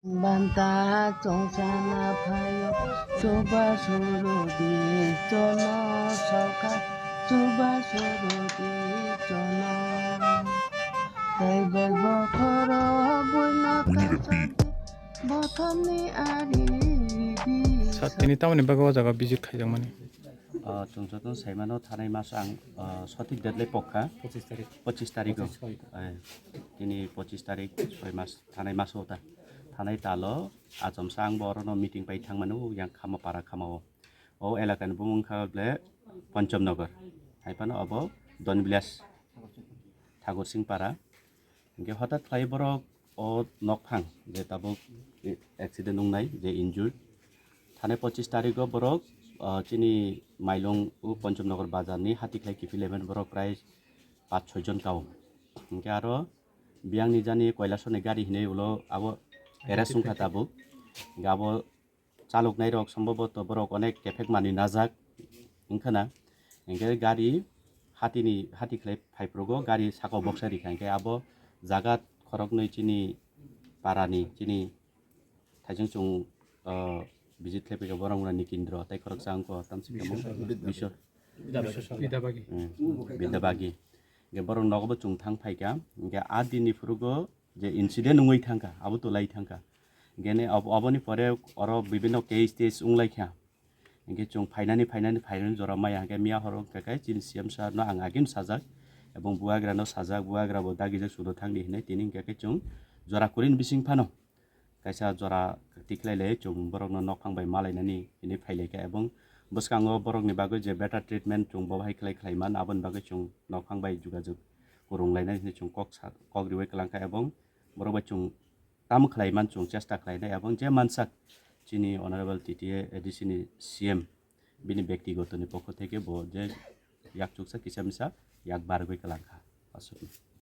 Banta chongchana phayo chuba surudi chono soka chuba surudi chono tai bebo khoro buina kachandi bothani ari di Satini tamani bago jaga visit khai jang mani চঞ্চতন সাইমানো থানাই মাস আং সঠিক ডেটলাই পক্কা 25 তারিখ তিনি 25 তারিখ 6 মাস থানাই মাস হতা থানাই তালো আজমসা আং বরনো মিটিং পাই থাংমানো ইয়াং খামা পারা খামাও ও এলাকান বুমুং খাবলে পঞ্চমনগর হাইপানো অব দনবিলাস ঠাকুর সিং পারা ইনকে হঠাৎ খাই বরক ও নকফাং যে তাবুক অ্যাক্সিডেন্ট নংনাই যে ইনজুর্ড থানাই 25 তারিখ বরক চিনি মাইলং ও পঞ্চমনগর বাজারনি হাতিখাই কিফিলেমেন বরক প্রায় 5-6 জন কাও ইনকে আরো বিয়াং নিজানি কৈলাসনে গাড়ি হিনে উলো আবো এরাসুংখা তাবুক গাবো চালক নাই রক সম্ভবত বরক অনেক কেফেক মানি নাজাক ইনখানা ইনকে গাড়ি হাতিখাই ফাইপ্রগো গাড়ি সাকো বক্সারি খাইকে আবো জাগাত খরক नै চিনি পারানি চিনি থাইজং চুং বিজিত লেপিকা বরংরানি কেন্দ্র তাই খরক সাংকো তামসি কেমন বিশ্বর বিদ্যাবাগি গে বরং নগব চুং থাং ফাইকা গে আ দিননি ফুরুগো যে ইনসিডেন্ট নङै থাঙ্কা আবু তো লাই থাঙ্কা গেনে অবনি পরে অর বিভিন্ন কেস টেস উংলাইখা গে চুং ফাইনানি জরা মায়া গে মিয়া হরক কাকাই চিন সিএম সার ন আং আগিন সাজাক এবং বুয়াগ্রানো সাজাক বুয়াগ্রাবো দাগিজা সুদো থাংনি হিনে তিনি কাকাই চুং জরা কুরিন বিসিং Fanon kaisa jora tiklaile chung borok no nokphangbai malainani ini phaileka ebong boskango borok ni bagoi je better treatment chung bo bhai khlai man abon bagoi chung nokphangbai jugajug kurunglainai ni chung kok riwai kalangka ebong borok bai chung tam khlai man chung chesta khlainai ebong je mansak chini honorable TTA ADC ni CM bini ব্যক্তিগত ni pokho theke bo je yak chuksa kisamsa yak bargoi kalangka asuk